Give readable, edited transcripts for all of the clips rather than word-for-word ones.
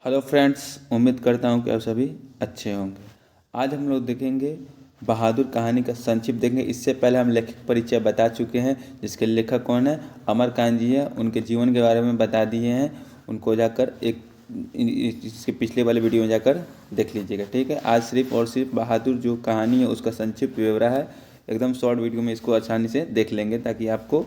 Hello friends, उम्मीद करता हूँ कि आप सभी अच्छे होंगे। आज हम लोग देखेंगे बहादुर कहानी का संक्षिप्त देखेंगे। इससे पहले हम लेखक परिचय बता चुके हैं, जिसके लेखक कौन है, अमरकांत जी है। उनके जीवन के बारे में बता दिए हैं, उनको जाकर इसके पिछले वाले वीडियो में जाकर देख लीजिएगा। ठीक है, आज सिर्फ और सिर्फ बहादुर जो कहानी है उसका संक्षिप्त ब्यौरा है। एकदम शॉर्ट वीडियो में इसको आसानी से देख लेंगे, ताकि आपको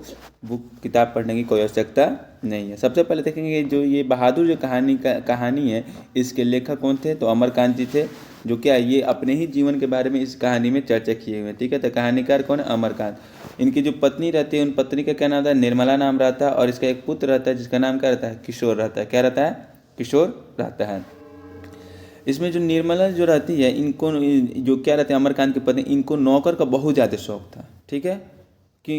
बुक किताब पढ़ने की कोई आवश्यकता नहीं है। सबसे पहले देखेंगे जो ये बहादुर जो कहानी है, इसके लेखक कौन थे, तो अमरकांत जी थे। जो क्या ये अपने ही जीवन के बारे में इस कहानी में चर्चा किए हुए हैं। ठीक है, तो कहानीकार कौन है, अमरकांत। इनकी जो पत्नी रहती है, उन पत्नी का क्या नाम रहता है, निर्मला नाम रहता है। और इसका एक पुत्र रहता है जिसका नाम क्या रहता है, किशोर रहता है। क्या रहता है, किशोर रहता है। इसमें जो निर्मला जो रहती है, इनको जो क्या रहते हैं, अमरकांत की पत्नी, इनको नौकर का बहुत ज़्यादा शौक था। ठीक है, कि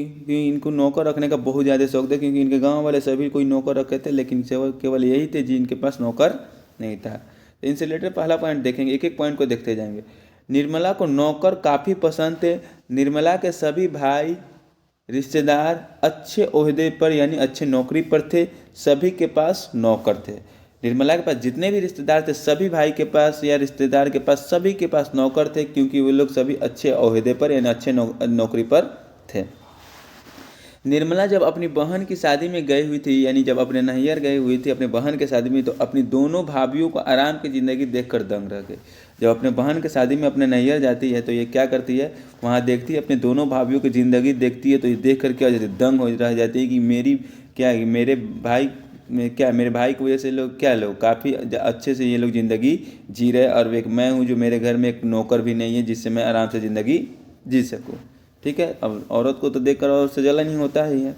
इनको नौकर रखने का बहुत ज़्यादा शौक था, क्योंकि इनके गांव वाले सभी कोई नौकर रखे थे, लेकिन केवल यही थे जिनके पास नौकर नहीं था। तो इनसे रिलेटेड पहला पॉइंट देखेंगे, एक एक पॉइंट को देखते जाएंगे। निर्मला को नौकर काफ़ी पसंद थे। निर्मला के सभी भाई रिश्तेदार अच्छे ओहदे पर यानी अच्छे नौकरी पर थे। सभी के पास नौकर थे। निर्मला के पास जितने भी रिश्तेदार थे, सभी भाई के पास या रिश्तेदार के पास, सभी के पास नौकर थे, क्योंकि वे लोग सभी अच्छे ओहदे पर यानी अच्छे नौकरी पर थे। निर्मला जब अपनी बहन की शादी में गई हुई थी, यानी जब अपने नैहर गई हुई थी अपने बहन के शादी में, तो अपनी दोनों भाभीियों को आराम की ज़िंदगी देखकर दंग रह गई। जब अपने बहन के शादी में अपने नैहर जाती है, तो ये क्या करती है, वहाँ देखती है अपनी दोनों भाभीियों की ज़िंदगी देखती है, तो ये देख कर क्या हो जाती है, दंग हो रह जाती है कि मेरी क्या मेरे भाई मेरे भाई की वजह से लोग काफ़ी अच्छे से ये लोग ज़िंदगी जी रहे, और एक मैं हूँ जो मेरे घर में एक नौकर भी नहीं है जिससे मैं आराम से ज़िंदगी जी सकूँ। ठीक है, अब औरत को तो देखकर औरत से जलन ही होता ही है।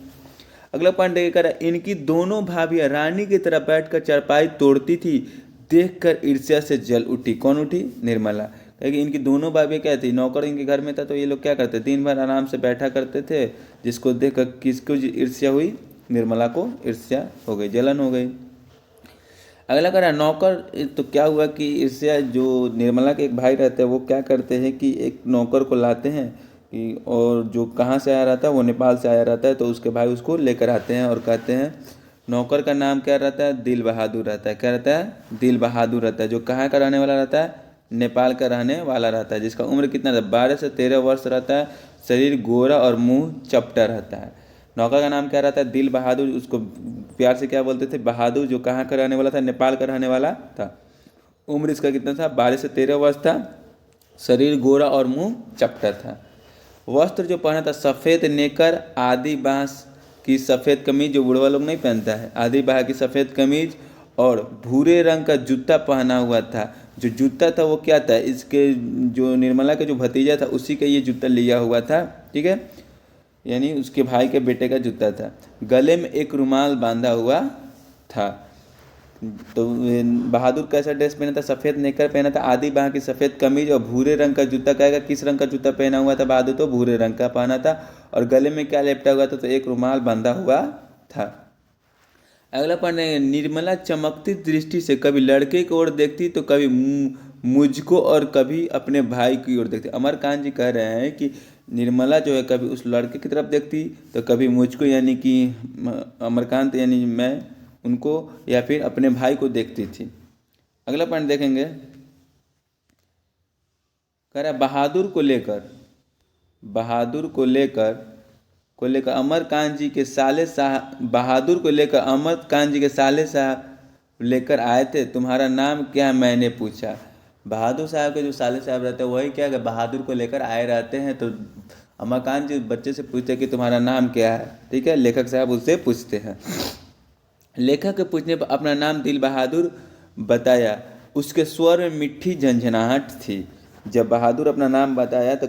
अगला पॉइंट देखकर, इनकी दोनों भाभियाँ रानी की तरह बैठकर चारपाई तोड़ती थी। देखकर ईर्ष्या से जल उठी। कौन उठी, निर्मला। क्योंकि इनकी दोनों भाभियाँ क्या थी, नौकर इनके घर में था, तो ये लोग क्या करते, दिन भर आराम से बैठा करते थे, जिसको देखकर किसको ईर्ष्या हुई, निर्मला को ईर्ष्या हो गई, जलन हो गई। अगला कह रहा है नौकर। तो क्या हुआ कि ईर्ष्या, जो निर्मला के एक भाई रहते हैं, वो क्या करते हैं कि एक नौकर को लाते हैं कि, और जो कहाँ से आया रहता है, वो नेपाल से आया रहता है, तो उसके भाई उसको लेकर आते हैं और कहते हैं, नौकर का नाम क्या रहता है, दिल बहादुर रहता है। क्या रहता है, दिल बहादुर रहता है, जो कहाँ का रहने वाला रहता है, नेपाल का रहने वाला रहता है, जिसका उम्र कितना रहता है, 12 से 13 वर्ष रहता है। शरीर गोरा और मुंह चपटा रहता है। नौकर का नाम क्या रहता है, दिल बहादुर। उसको प्यार से क्या बोलते थे, बहादुर। जो कहाँ का रहने वाला था, नेपाल का रहने वाला था। उम्र इसका कितना था, 12 से 13 वर्ष था। शरीर गोरा और मुंह चपटा था। वस्त्र जो पहना था, सफ़ेद नेकर, आदि बाँस की सफ़ेद कमीज, जो बुढ़वा लोग नहीं पहनता है, आदि बाह की सफ़ेद कमीज, और भूरे रंग का जूता पहना हुआ था। जो जूता था वो क्या था, इसके जो निर्मला का जो भतीजा था उसी का ये जूता लिया हुआ था। ठीक है, यानी उसके भाई के बेटे का जूता था। गले में एक रुमाल बांधा हुआ था। तो बहादुर कैसा ड्रेस पहना था, सफ़ेद नेकर पहना था, आधी बाह की सफ़ेद कमीज, और भूरे रंग का जूता। कहेगा किस रंग का जूता पहना हुआ था बहादुर, तो भूरे रंग का पहना था। और गले में क्या लेपटा हुआ था, तो एक रुमाल बांधा हुआ था। अगला पॉइंट है, निर्मला चमकती दृष्टि से कभी लड़के की ओर देखती, तो कभी मुझको, और कभी अपने भाई की ओर देखती। अमरकांत जी कह रहे हैं कि निर्मला जो है कभी उस लड़के की तरफ देखती, तो कभी मुझको यानी कि अमरकांत यानी मैं उनको, या फिर अपने भाई को देखती थी। अगला पॉइंट देखेंगे, कह रहा है बहादुर को लेकर अमरकांत जी के साले साहब, बहादुर को लेकर अमरकांत जी के साले साहब लेकर आए थे, तुम्हारा नाम क्या है, मैंने पूछा। बहादुर साहब के जो साले साहब रहते हैं वही क्या है, बहादुर को लेकर आए रहते हैं। तो अमरकांत जी बच्चे से पूछते कि तुम्हारा नाम क्या है। ठीक है, लेखक साहब उससे पूछते हैं। लेखक के पूछने पर अपना नाम दिल बहादुर बताया। उसके स्वर में मीठी झंझनाहट थी। जब बहादुर अपना नाम बताया, तो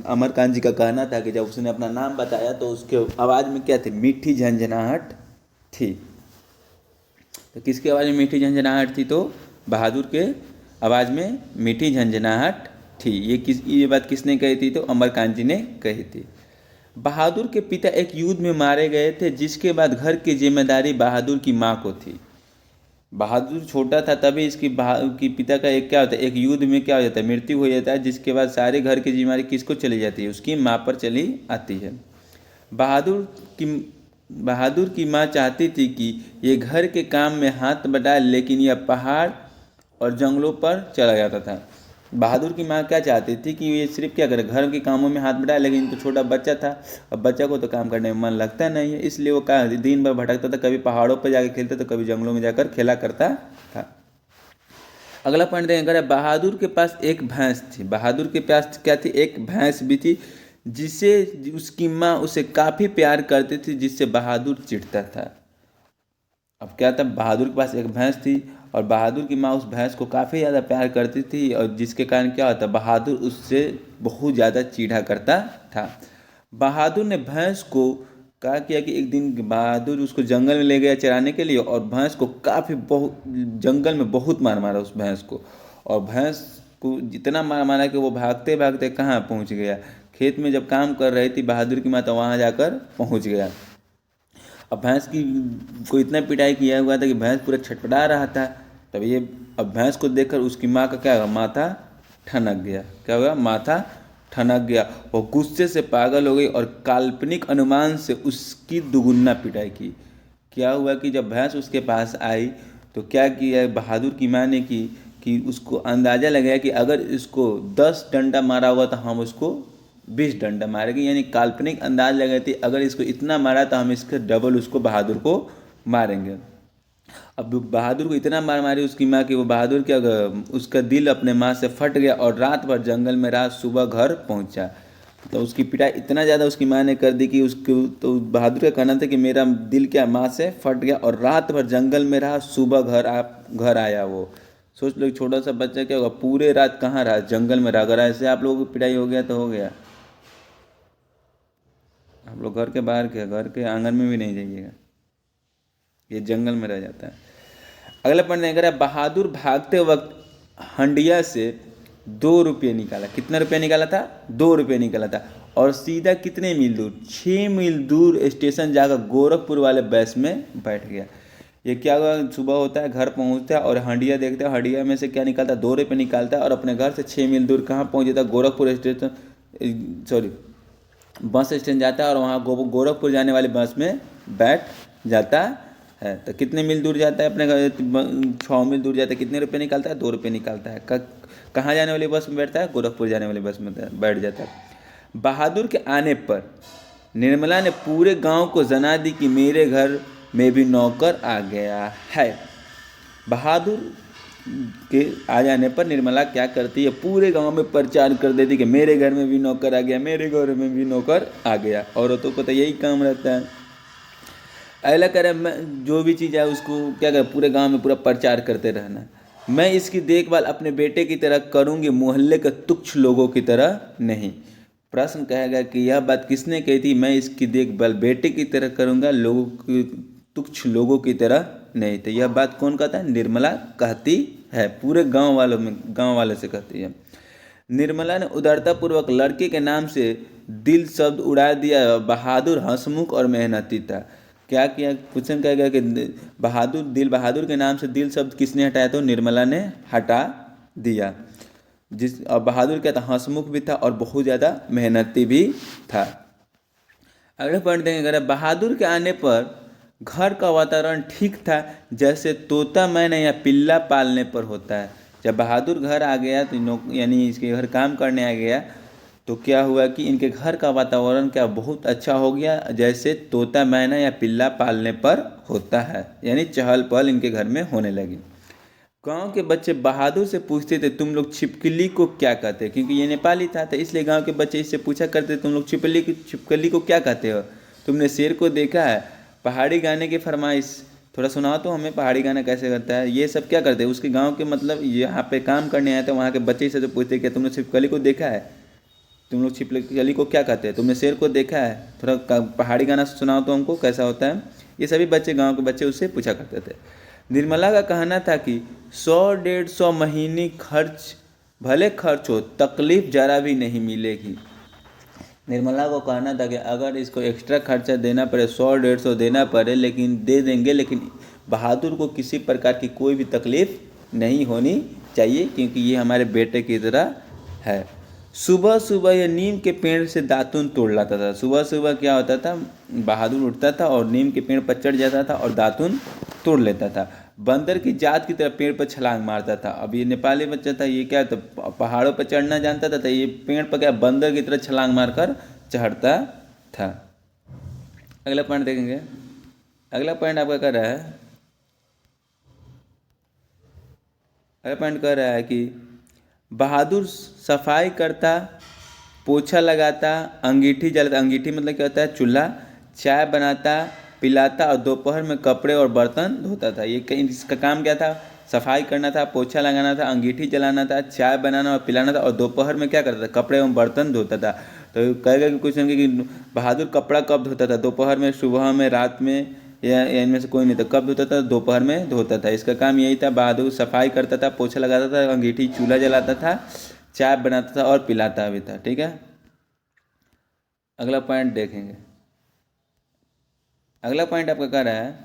अमरकांत जी का कहना था कि जब उसने अपना नाम बताया तो उसके आवाज़ में क्या थी, मीठी झंझनाहट थी। तो किसकी आवाज़ में मीठी झंझनाहट थी, तो बहादुर के आवाज़ में मीठी झंझनाहट थी। ये बात किसने कही थी, तो अमरकांत जी ने कही थी। बहादुर के पिता एक युद्ध में मारे गए थे, जिसके बाद घर की जिम्मेदारी बहादुर की माँ को थी। बहादुर छोटा था तभी इसकी पिता का एक क्या होता है, एक युद्ध में क्या हो जाता है, मृत्यु हो जाता है, जिसके बाद सारे घर की जिम्मेदारी किसको चली जाती है, उसकी माँ पर चली आती है। बहादुर की माँ चाहती थी कि ये घर के काम में हाथ बटाए, लेकिन यह पहाड़ और जंगलों पर चला जाता था। बहादुर की माँ क्या चाहती थी कि ये सिर्फ क्या करे, घर के कामों में हाथ बटाए, लेकिन तो छोटा बच्चा था, अब बच्चा को तो काम करने में मन लगता नहीं है, इसलिए वो क्या दिन भर भटकता था, कभी पहाड़ों पर जाकर खेलता था, कभी जंगलों में जाकर खेला करता था। अगला पॉइंट देखें, अगर बहादुर के पास एक भैंस थी। बहादुर के पास क्या थी, एक भैंस भी थी, जिसे उसकी माँ उसे काफ़ी प्यार करती थी, जिससे बहादुर चिढ़ता था। अब क्या था, बहादुर के पास एक भैंस थी और बहादुर की माँ उस भैंस को काफ़ी ज़्यादा प्यार करती थी, और जिसके कारण क्या होता, बहादुर उससे बहुत ज़्यादा चिढ़ा करता था। बहादुर ने भैंस को कहा किया कि एक दिन बहादुर उसको जंगल में ले गया चराने के लिए, और भैंस को काफ़ी बहुत जंगल में बहुत मार मारा उस भैंस को, और भैंस को जितना मार मारा कि वो भागते भागते कहाँ पहुँच गया, खेत में जब काम कर रही थी बहादुर की माँ, तो वहाँ जाकर पहुँच गया। अब भैंस की को इतना पिटाई किया हुआ था कि भैंस पूरा छटपटा रहा था। तब ये अब भैंस को देखकर उसकी माँ का क्या हुआ, माथा ठनक गया। क्या हुआ, माथा ठनक गया। वो गुस्से से पागल हो गई और काल्पनिक अनुमान से उसकी दुगुना पिटाई की। क्या हुआ कि जब भैंस उसके पास आई तो क्या किया बहादुर की माँ ने कि उसको अंदाज़ा लगाया कि अगर इसको 10 डंडा मारा हुआ तो हम उसको 20 डंडा मारेंगे, यानी काल्पनिक अंदाज लगाई थी, अगर इसको इतना मारा तो हम इसके डबल उसको बहादुर को मारेंगे। अब बहादुर को इतना मार मारी उसकी माँ कि वो बहादुर क्या, उसका दिल अपने माँ से फट गया और रात भर जंगल में रहा, सुबह घर पहुँचा। तो उसकी पिटाई इतना ज़्यादा उसकी माँ ने कर दी कि उसको तो बहादुर का कहना था कि मेरा दिल क्या माँ से फट गया, और रात भर जंगल में रहा, सुबह घर आया। वो सोच लो छोटा सा बच्चा क्या होगा, पूरे रात कहाँ रहा, जंगल में रहा। अगर ऐसे आप लोगों की पिटाई हो गया तो हो गया, आप लोग घर के बाहर के घर के आंगन में भी नहीं जाइएगा, ये जंगल में रह जाता है। अगला पॉइंट नहीं करा, बहादुर भागते वक्त हंडिया से 2 रुपये निकाला। कितना रुपया निकाला था, 2 रुपये निकाला था, और सीधा कितने मील दूर, 6 मील दूर स्टेशन जाकर गोरखपुर वाले बस में बैठ गया। ये क्या हुआ, सुबह होता है, घर पहुंचता है और हंडिया देखता है, हंडिया में से क्या निकालता है, 2 रुपये निकालता है, और अपने घर से 6 मील दूर कहाँ पहुंच जाता है, Gorakhpur station, sorry bus stand जाता है, और वहाँ गोरखपुर जाने वाली बस में बैठ जाता है। तो कितने मील दूर जाता है अपने घर, 6 मील दूर जाता है, कितने रुपये निकालता है, 2 रुपये निकालता है। कहाँ जाने वाली बस में बैठता है, गोरखपुर जाने वाली बस में बैठ जाता है। बहादुर के आने पर निर्मला ने पूरे गांव को जना दी कि मेरे घर में भी नौकर आ गया है। बहादुर के आ जाने पर निर्मला क्या करती है, पूरे गांव में प्रचार कर देती कि मेरे घर में भी नौकर आ गया, मेरे घर में भी नौकर आ गया। औरतों को तो यही काम रहता है, अगला करे जो भी चीज़ है उसको क्या करे, पूरे गांव में पूरा प्रचार करते रहना। मैं इसकी देखभाल अपने बेटे की तरह करूंगी, मोहल्ले के तुच्छ लोगों की तरह नहीं। प्रश्न कहेगा कि यह बात किसने कही थी, मैं इसकी देखभाल बेटे की तरह करूंगा, लोगों की तुच्छ लोगों की तरह नहीं। तो यह बात कौन कहता है, निर्मला कहती है, पूरे गांव वाले से कहती है। निर्मला ने उदारतापूर्वक लड़के के नाम से दिल शब्द उड़ा दिया। बहादुर हंसमुख और मेहनती था। क्या किया, क्वेश्चन कहेगा कि बहादुर के नाम से दिल शब्द किसने हटाया, तो निर्मला ने हटा दिया। और बहादुर क्या था, हंसमुख भी था और बहुत ज़्यादा मेहनती भी था। अगले पॉइंट देखेंगे, अगर बहादुर के आने पर घर का वातावरण ठीक था, जैसे तोता मैना या पिल्ला पालने पर होता है। जब बहादुर घर आ गया तो यानी इसके घर काम करने आ गया, तो क्या हुआ कि इनके घर का वातावरण क्या बहुत अच्छा हो गया, जैसे तोता मैना या पिल्ला पालने पर होता है, यानी चहल पहल इनके घर में होने लगी। गांव के बच्चे बहादुर से पूछते थे, तुम लोग छिपकली को क्या कहते हैं, क्योंकि ये नेपाली था, तो इसलिए गांव के बच्चे इससे पूछा करते, तुम लोग छिपकली को क्या कहते हो, तुमने शेर को देखा है। पहाड़ी गाने की फरमाइश, थोड़ा सुनाओ तो हमें, पहाड़ी गाना कैसे करता है, ये सब क्या करते हैं। उसके गांव के मतलब यहाँ पे काम करने आए थे, वहाँ के बच्चे से तो पूछते क्या तुमने छिपकली को देखा है, तुम लोग छिपकली को क्या कहते हैं, तुमने शेर को देखा है, थोड़ा पहाड़ी गाना सुनाओ तो हमको कैसा होता है। ये सभी बच्चे गांव के बच्चे उससे पूछा करते थे। निर्मला का कहना था कि 100-150 महीने खर्च भले खर्च हो, तकलीफ जरा भी नहीं मिलेगी। निर्मला को कहना था कि अगर इसको एक्स्ट्रा खर्चा देना पड़े, 100-150 देना पड़े, लेकिन दे देंगे, लेकिन बहादुर को किसी प्रकार की कोई भी तकलीफ नहीं होनी चाहिए, क्योंकि ये हमारे बेटे की तरह है। सुबह सुबह यह नीम के पेड़ से दातुन तोड़ लाता था। सुबह सुबह क्या होता था, बहादुर उठता था और नीम के पेड़ पर चढ़ जाता था और दातुन तोड़ लेता था। बंदर की जात की तरह पेड़ पर छलांग मारता था। अब ये नेपाली बच्चा था, ये क्या, तो पहाड़ों पर चढ़ना जानता था, तो ये पेड़ पर क्या बंदर की तरह छलांग मारकर चढ़ता था। अगला पॉइंट देखेंगे। अगला पॉइंट आपका कह रहा है, अगला पॉइंट कह रहा है कि बहादुर सफाई करता, पोछा लगाता, अंगीठी जलाता, अंगीठी मतलब क्या होता है, चूल्हा, चाय बनाता, पिलाता और दोपहर में कपड़े और बर्तन धोता था। ये कहीं इसका काम क्या था, सफाई करना था, पोछा लगाना था, अंगीठी जलाना था, चाय बनाना और पिलाना था, और दोपहर में क्या करता था, कपड़े एवं बर्तन धोता था। तो कहेगा कि क्वेश्चन कि बहादुर कपड़ा कब धोता था, दोपहर में, सुबह में, रात में, या इनमें से कोई नहीं था। कब धोता था, दोपहर में धोता था। इसका काम यही था, बहादुर सफाई करता था, पोछा लगाता था, अंगीठी चूल्हा जलाता था, चाय बनाता था और पिलाता भी था। ठीक है, अगला पॉइंट देखेंगे। अगला पॉइंट आपका कह रहा है,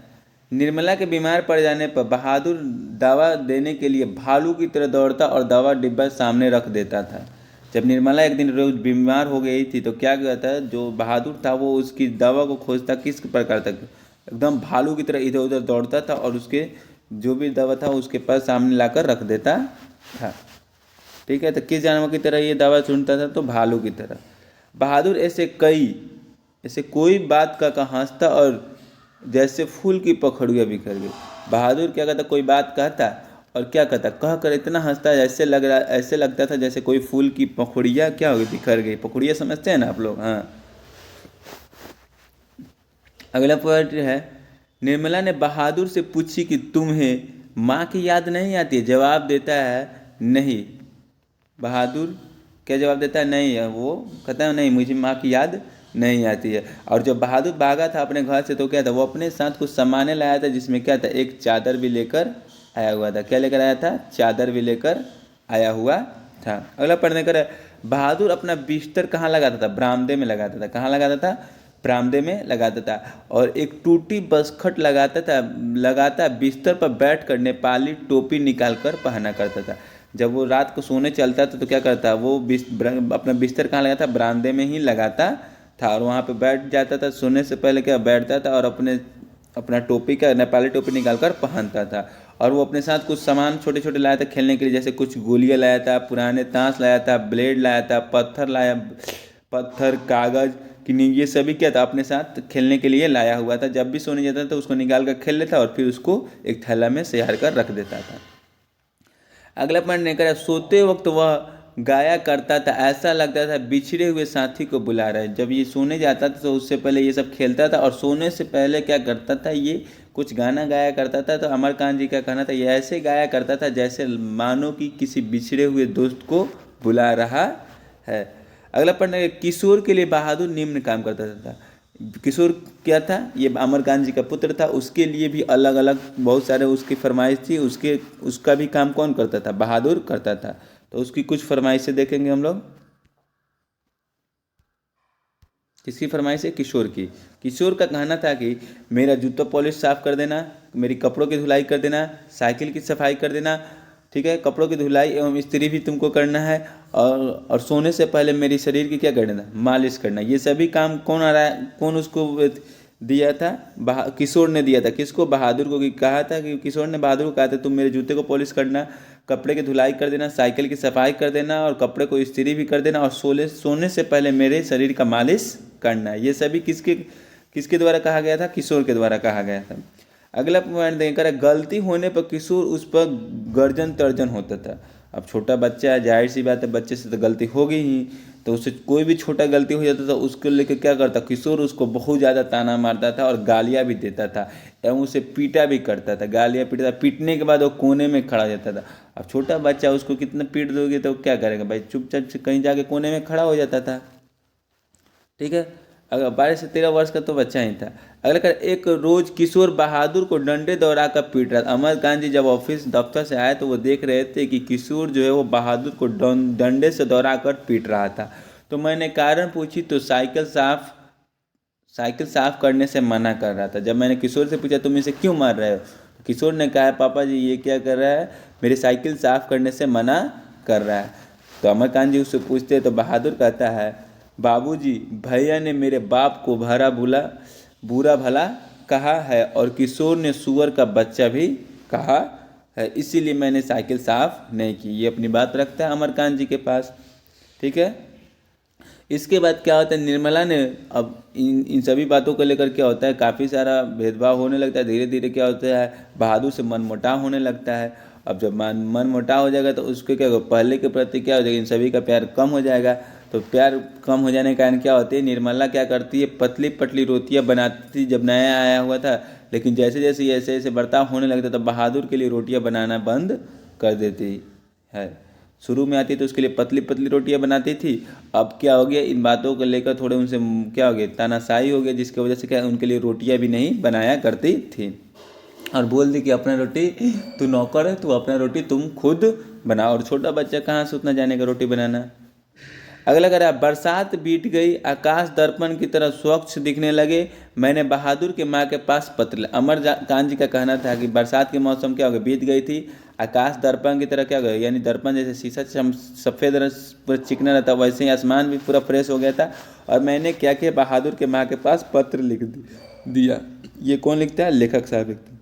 निर्मला के बीमार पड़ जाने पर बहादुर दवा देने के लिए भालू की तरह दौड़ता और दवा डिब्बा सामने रख देता था। जब निर्मला एक दिन रोज बीमार हो गई थी तो क्या कहता, जो बहादुर था वो उसकी दवा को खोजता किस प्रकार तक, एकदम भालू की तरह इधर उधर दौड़ता था और उसके जो भी दवा था उसके पास सामने लाकर रख देता था। ठीक है, तो किस जानवर की तरह ये दवा चुनता था, तो भालू की तरह। बहादुर ऐसे कोई बात का हंसता और जैसे फूल की पखड़ियाँ बिखर गई। बहादुर क्या कहता, कोई बात कहता और क्या कहता, कह कर इतना हंसता है ऐसे लगता था जैसे कोई फूल की पखड़ियाँ क्या हो गई, बिखर गई। पखड़ियाँ समझते हैं ना आप लोग, हाँ। अगला पॉइंट है, निर्मला ने बहादुर से पूछी कि तुम्हें माँ की याद नहीं आती है। जवाब देता है नहीं। बहादुर क्या जवाब देता है, नहीं है। वो कहता है नहीं, मुझे माँ की याद नहीं आती है। और जब बहादुर भागा था अपने घर से तो क्या था, वो अपने साथ कुछ सामान लाया था, जिसमें क्या था, एक चादर भी लेकर आया हुआ था। क्या लेकर आया था, चादर भी लेकर आया हुआ था। अगला पढ़ने कर, बहादुर अपना बिस्तर कहाँ लगाता था, बरामदे में लगाता था। कहाँ लगाता था, बरामदे में लगाता था। और एक टूटी बसखट लगाता बिस्तर पर बैठकर नेपाली टोपी निकाल कर पहना करता था। जब वो रात को सोने चलता था तो क्या करता, वो अपना बिस्तर कहाँ लगाता, बरामदे में ही लगाता था और वहाँ पे बैठ जाता था। सोने से पहले क्या बैठता था और अपना टोपी का नेपाली टोपी निकाल कर पहनता था। और वो अपने साथ कुछ सामान छोटे छोटे लाया था खेलने के लिए, जैसे कुछ गोलियाँ लाया था, पुराने ताश लाया था, ब्लेड लाया था, पत्थर, कागज कि नहीं, ये सभी क्या था, अपने साथ खेलने के लिए लाया हुआ था। जब भी सोने जाता था तो उसको निकाल कर खेल लेता और फिर उसको एक थैला में सजाड़ कर रख देता था। अगला पॉइंट नहीं करा, सोते वक्त वह गाया करता था, ऐसा लगता था बिछड़े हुए साथी को बुला रहा है। जब ये सोने जाता था तो उससे पहले ये सब खेलता था और सोने से पहले क्या करता था, ये कुछ गाना गाया करता था। तो अमरकांत जी का कहना था, ये ऐसे गाया करता था जैसे मानो कि किसी बिछड़े हुए दोस्त को बुला रहा है। अगला पॉइंट, किशोर के लिए बहादुर निम्न काम करता था। किशोर क्या था, ये अमरकांत जी का पुत्र था, उसके लिए भी अलग अलग बहुत सारे उसकी फरमाइश थी। उसका भी काम कौन करता था, बहादुर करता था। तो उसकी कुछ फरमाइशें देखेंगे हम लोग। किसकी फरमाइश है, किशोर की। किशोर का कहना था कि मेरा जूता पॉलिश साफ कर देना, मेरी कपड़ों की धुलाई कर देना, साइकिल की सफाई कर देना, ठीक है, कपड़ों की धुलाई एवं इस्त्री भी तुमको करना है, और सोने से पहले मेरी शरीर की क्या करना, मालिश करना। ये सभी काम कौन उसको दिया था, किशोर ने दिया था। किसको, बहादुर को कहा था कि किशोर ने बहादुर को कहा था तुम मेरे जूते को पॉलिश करना, कपड़े की धुलाई कर देना, साइकिल की सफाई कर देना और कपड़े को इस्त्री भी कर देना, और सोने से पहले मेरे शरीर का मालिश करना। ये सभी किसके द्वारा कहा गया था, किशोर के द्वारा कहा गया था। अगला पॉइंट देखकर, गलती होने पर किशोर उस पर गर्जन तर्जन होता था। अब छोटा बच्चा है, जाहिर सी बात है, बच्चे से तो गलती होगी ही, तो उससे कोई भी छोटा गलती हो जाता था उसको लेकर क्या करता, किशोर उसको बहुत ज़्यादा ताना मारता था और गालियाँ भी देता था एवं उसे पीटा भी करता था। गालियाँ पीटता, पीटने के बाद वो कोने में खड़ा हो जाता था। अब छोटा बच्चा, उसको कितना पीट दोगे तो क्या करेगा भाई, चुपचाप से कहीं जाके कोने में खड़ा हो जाता था। ठीक है, अगर 12 से 13 वर्ष का तो बच्चा ही था। अगला कर, एक रोज किशोर बहादुर को डंडे दौड़ा कर पीट रहा था। अमरकांत जी जब ऑफिस दफ्तर से आए तो वो देख रहे थे कि किशोर जो है वो बहादुर को डंडे से दौड़ा कर पीट रहा था। तो मैंने कारण पूछी तो साइकिल साफ करने से मना कर रहा था। जब मैंने किशोर से पूछा तुम इसे क्यों मार रहे हो, तो किशोर ने कहा पापा जी ये क्या कर रहा है, मेरी साइकिल साफ करने से मना कर रहा है। तो अमरकांत जी उससे पूछते तो बहादुर कहता है, बाबूजी भैया ने मेरे बाप को बुरा भला कहा है और किशोर ने सुअर का बच्चा भी कहा है, इसीलिए मैंने साइकिल साफ नहीं की। ये अपनी बात रखता है अमरकांत जी के पास। ठीक है। इसके बाद क्या होता है, निर्मला ने अब इन सभी बातों को लेकर क्या होता है, काफ़ी सारा भेदभाव होने लगता है। धीरे धीरे क्या होता है, बहादुर से मनमुटाव होने लगता है। अब जब मन मुटाव हो जाएगा तो उसके क्या होगा, पहले के प्रति क्या हो जाएगा, इन सभी का प्यार कम हो जाएगा। तो प्यार कम हो जाने के कारण क्या होती है, निर्मला क्या करती है, पतली पतली रोटियां बनाती थी जब नया आया हुआ था। लेकिन जैसे जैसे ऐसे ऐसे बर्ताव होने लगता तो बहादुर के लिए रोटियां बनाना बंद कर देती है। शुरू में आती तो उसके लिए पतली पतली रोटियां बनाती थी। अब क्या हो गया, इन बातों को लेकर थोड़े उनसे क्या हो गया, तानाशाही हो गया, जिसकी वजह से क्या उनके लिए रोटियां भी नहीं बनाया करती थी। और बोल दी कि अपना रोटी तू नौकर है, तू अपना रोटी तुम खुद बना। और छोटा बच्चा कहाँ से उतना जानेगा रोटी बनाना। अगला कह रहा है, बरसात बीत गई, आकाश दर्पण की तरह स्वच्छ दिखने लगे, मैंने बहादुर के माँ के पास पत्र। अमरकांत जी का कहना था कि बरसात के मौसम क्या हो गया, बीत गई थी, आकाश दर्पण की तरह क्या हो गया, यानी दर्पण जैसे शीशा सफ़ेद पूरा चिकना रहता वैसे ही आसमान भी पूरा फ्रेश हो गया था। और मैंने क्या किया, बहादुर के माँ के पास पत्र लिख दिया। ये कौन लिखता है, लेखक साहब लिखते हैं।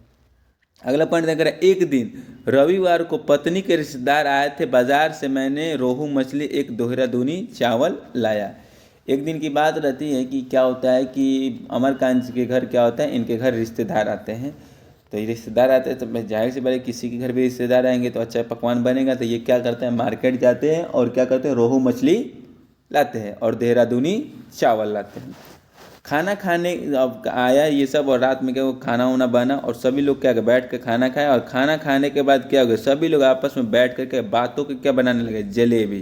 अगला पॉइंट देख रहे हैं, एक दिन रविवार को पत्नी के रिश्तेदार आए थे, बाजार से मैंने रोहू मछली एक देहरादूनी चावल लाया। एक दिन की बात रहती है कि क्या होता है कि अमरकांत जी के घर क्या होता है, इनके घर रिश्तेदार आते हैं। तो ये रिश्तेदार आते हैं तो जाहिर सी बात है, किसी के घर भी रिश्तेदार आएंगे तो अच्छा पकवान बनेगा। तो ये क्या करते हैं, मार्केट जाते हैं और क्या करते हैं, रोहू मछली लाते हैं और देहरादूनी चावल लाते हैं। खाना खाने अब आया ये सब, और रात में क्या वो खाना वाना बना और सभी लोग क्या बैठ कर खाना खाए। और खाना खाने के बाद क्या हो गया, सभी लोग आपस में बैठ कर के बातों के क्या बनाने लगे, जलेबी।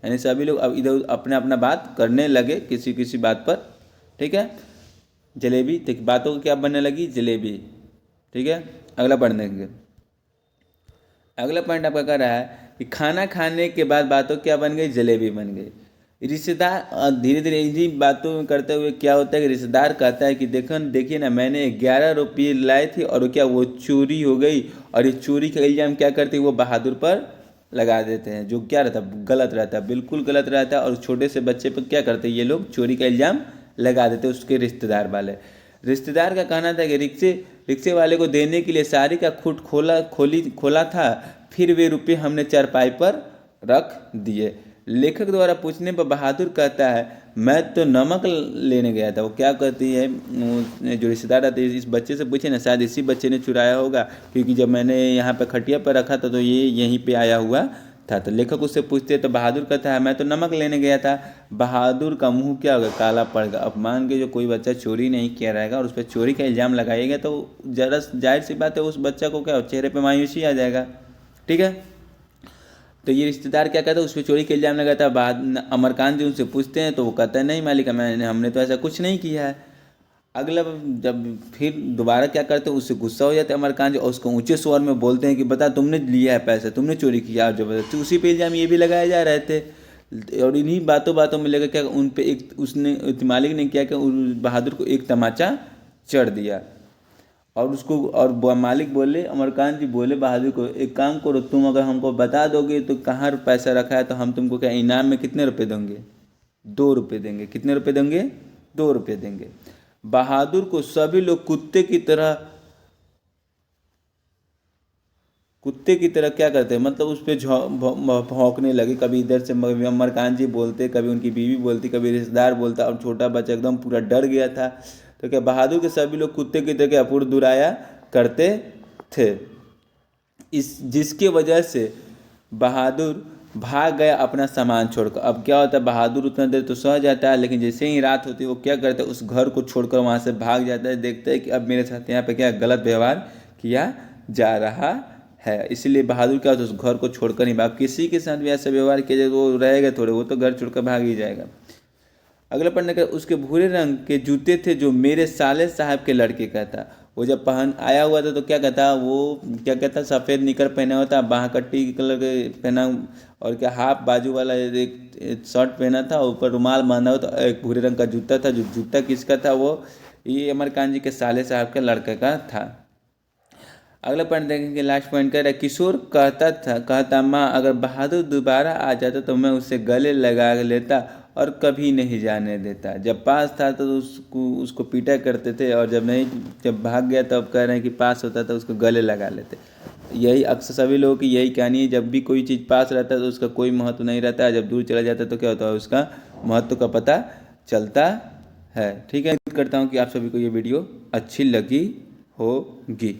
यानी सभी लोग अब इधर अपना अपना बात करने लगे किसी किसी बात पर। ठीक है, जलेबी, तो बातों को क्या बनने लगी, जलेबी। ठीक है, अगला पढ़ देंगे। अगला पॉइंट आपका कह रहा है कि खाना खाने के बाद बातों क्या बन गई, जलेबी बन गई। रिश्तेदार धीरे धीरे इन्हीं बातों में करते हुए क्या होता है कि रिश्तेदार कहता है कि देखिए ना, मैंने 11 रुपये लाए थे और क्या वो चोरी हो गई। और ये चोरी का इल्ज़ाम क्या करते हैं, वो बहादुर पर लगा देते हैं, जो क्या रहता है, गलत रहता है, बिल्कुल गलत रहता है। और छोटे से बच्चे पर क्या करते हैं, ये लोग चोरी का इल्ज़ाम लगा देते हैं उसके रिश्तेदार वाले। रिश्तेदार का कहना था कि रिक्शे वाले को देने के लिए साड़ी का खूट खोला था, फिर वे रुपये हमने चारपाई पर रख दिए। लेखक द्वारा पूछने पर बहादुर कहता है, मैं तो नमक लेने गया था। वो क्या कहती है, जो रिश्तेदार आते हैं, इस बच्चे से पूछे ना, शायद इसी बच्चे ने चुराया होगा, क्योंकि जब मैंने यहाँ पे खटिया पर रखा था तो ये यहीं पे आया हुआ था। तो लेखक उससे पूछते तो बहादुर कहता है, मैं तो नमक लेने गया था। बहादुर का मुंह क्या होगा, काला पड़ गया। अब मान के जो कोई बच्चा चोरी नहीं किया रहेगा और उस पर चोरी का इल्ज़ाम लगाइएगा तो जरा जाहिर सी बात है उस बच्चा को क्या चेहरे पर मायूसी आ जाएगा। ठीक है, तो ये रिश्तेदार क्या कहता है, उस पर चोरी का इल्ज़ाम लगाता है। बाद अमरकांत जी उनसे पूछते हैं तो वो कहता है, नहीं मालिक, हमने तो ऐसा कुछ नहीं किया है। अगला जब फिर दोबारा क्या करते हैं, उससे गुस्सा हो जाते हैं अमरकांत जी और उसको ऊंचे स्वर में बोलते हैं कि बता, तुमने लिया है पैसा, तुमने चोरी किया। और जबरदस्ती उसी पे इल्ज़ाम ये भी लगाए जा रहे थे। और इन्हीं बातों में लेकर क्या उन पे एक उसने मालिक ने क्या बहादुर को एक तमाचा चढ़ दिया। और उसको और मालिक बोले, अमरकांत जी बोले बहादुर को, एक काम करो, तुम अगर हमको बता दोगे तो कहाँ पैसा रखा है तो हम तुमको क्या इनाम में कितने रुपए देंगे, 2 रुपये देंगे। कितने रुपए देंगे, 2 रुपये देंगे। बहादुर को सभी लोग कुत्ते की तरह क्या करते हैं, मतलब उस पर भौंकने लगे। कभी इधर से अमरकांत जी बोलते, कभी उनकी बीवी बोलती, कभी रिश्तेदार बोलता, और छोटा बच्चा एकदम पूरा डर गया था। तो क्या बहादुर के सभी लोग कुत्ते की तरह क्या पूरा दुराया करते थे। जिसके वजह से बहादुर भाग गया अपना सामान छोड़कर। अब क्या होता है, बहादुर उतना देर तो सह जाता है, लेकिन जैसे ही रात होती है वो क्या करता है, उस घर को छोड़कर वहाँ से भाग जाता है। देखते हैं कि अब मेरे साथ यहाँ पे क्या गलत व्यवहार किया जा रहा है, इसलिए बहादुर क्या होता है, उस घर को छोड़कर नहीं भाग। किसी के साथ भी ऐसा व्यवहार किया जाए तो वो रहेगा थोड़े, वो तो घर छोड़कर भाग ही जाएगा। अगला पढ़ने का, उसके भूरे रंग के जूते थे जो मेरे साले साहब के लड़के का था। वो जब पहन आया हुआ था तो क्या कहता, वो क्या कहता, सफ़ेद निकर पहना हुआ था, बाह कट्टी कलर के पहना, और क्या हाफ बाजू वाला एक शर्ट पहना था, ऊपर रुमाल बांधा हुआ था, एक भूरे रंग का जूता था। जो जूता किसका था, वो ये अमरकांत जी के साले साहब के लड़के का था। अगला पॉइंट देखेंगे, लास्ट पॉइंट कह रहा है, किशोर कहता माँ, अगर बहादुर दोबारा आ जाता तो मैं उसे गले लगा लेता और कभी नहीं जाने देता। जब पास था तो उसको पीटा करते थे, और जब भाग गया तब कह रहे हैं कि पास होता था उसको गले लगा लेते। यही अक्सर सभी लोगों की यही कहानी है, जब भी कोई चीज़ पास रहता है तो उसका कोई महत्व नहीं रहता है, जब दूर चला जाता है तो क्या होता है, उसका महत्व का पता चलता है। ठीक है, उम्मीद करता हूँ कि आप सभी को ये वीडियो अच्छी लगी होगी।